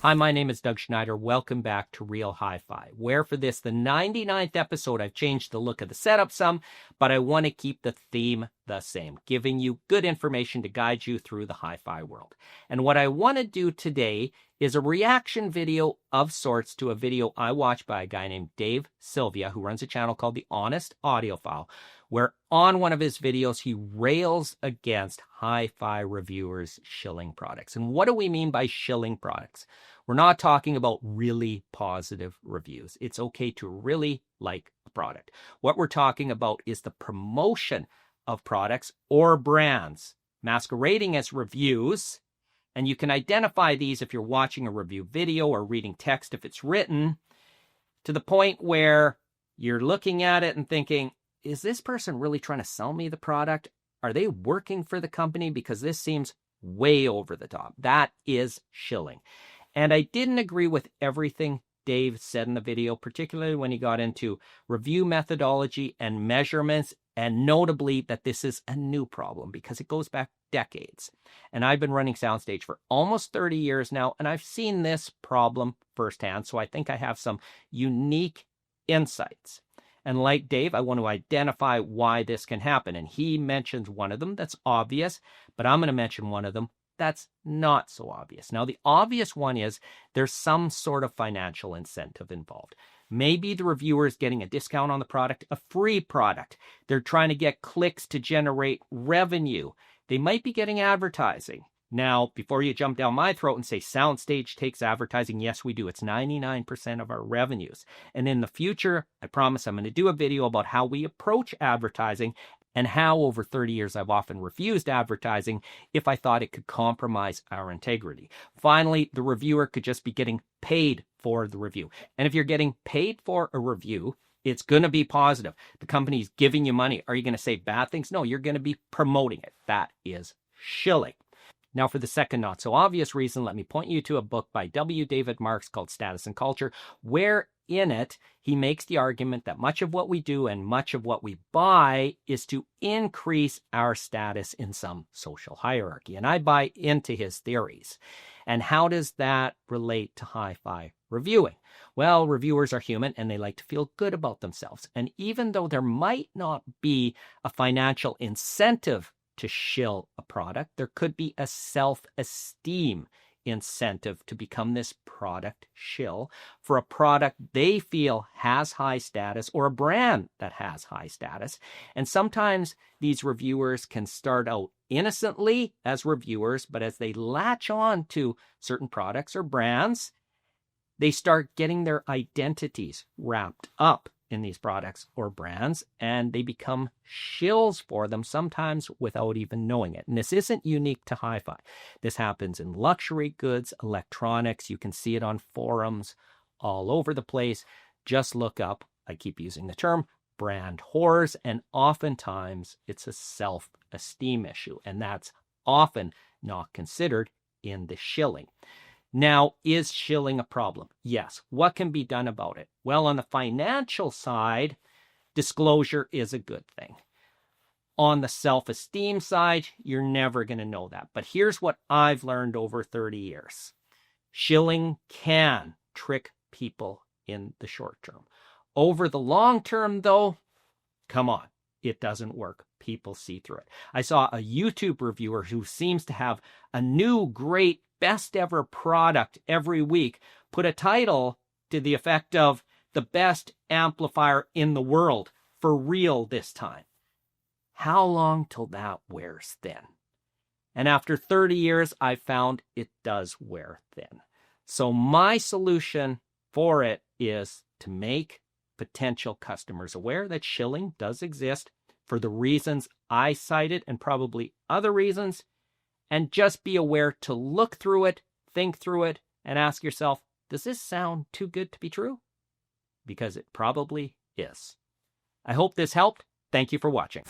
Hi, my name is Doug Schneider. Welcome back to Real Hi-Fi, where for this, the 99th episode, I've changed the look of the setup some, but I want to keep the theme the same, giving you good information to guide you through the hi-fi world. And what I want to do today is a reaction video of sorts to a video I watched by a guy named Dave Sylvia, who runs a channel called The Honest Audiophile, where on one of his videos, he rails against hi-fi reviewers' shilling products. And what do we mean by shilling products? We're not talking about really positive reviews. It's okay to really like a product. What we're talking about is the promotion of products or brands masquerading as reviews. And you can identify these if you're watching a review video or reading text if it's written, to the point where you're looking at it and thinking, is this person really trying to sell me the product? Are they working for the company? Because this seems way over the top. That is shilling. And I didn't agree with everything Dave said in the video, particularly when he got into review methodology and measurements, and notably that this is a new problem because it goes back decades. And I've been running SoundStage for almost 30 years now, and I've seen this problem firsthand, so I think I have some unique insights. And like Dave, I want to identify why this can happen. And he mentions one of them that's obvious, but I'm going to mention one of them that's not so obvious. Now, the obvious one is there's some sort of financial incentive involved. Maybe the reviewer is getting a discount on the product, a free product. They're trying to get clicks to generate revenue. They might be getting advertising. Now, before you jump down my throat and say SoundStage takes advertising, yes, we do. It's 99% of our revenues. And in the future, I promise I'm going to do a video about how we approach advertising and how over 30 years I've often refused advertising if I thought it could compromise our integrity. Finally, the reviewer could just be getting paid for the review. And if you're getting paid for a review, it's going to be positive. The company's giving you money. Are you going to say bad things? No, you're going to be promoting it. That is shilling. Now, for the second not so obvious reason, let me point you to a book by W. David Marks called Status and Culture, where in it, he makes the argument that much of what we do and much of what we buy is to increase our status in some social hierarchy. And I buy into his theories. And how does that relate to hi-fi reviewing? Well, reviewers are human and they like to feel good about themselves. And even though there might not be a financial incentive to shill a product, there could be a self-esteem incentive to become this product shill for a product they feel has high status or a brand that has high status. And sometimes these reviewers can start out innocently as reviewers, but as they latch on to certain products or brands, they start getting their identities wrapped up in these products or brands, and they become shills for them, sometimes without even knowing it. And this isn't unique to hi-fi. This happens in luxury goods, electronics. You can see it on forums all over the place. Just look up, I keep using the term, brand whores, and oftentimes it's a self-esteem issue, and that's often not considered in the shilling. Now, is shilling a problem? Yes. What can be done about it? Well, on the financial side, disclosure is a good thing. On the self-esteem side, you're never going to know that. But here's what I've learned over 30 years. Shilling can trick people in the short term. Over the long term, though, come on, it doesn't work. People see through it. I saw a YouTube reviewer who seems to have a new great best ever product every week put a title to the effect of the best amplifier in the world for real this time. How long till that wears thin? And after 30 years, I found it does wear thin. So my solution for it is to make potential customers aware that shilling does exist for the reasons I cited and probably other reasons. And just be aware to look through it, think through it, and ask yourself, does this sound too good to be true? Because it probably is. I hope this helped. Thank you for watching.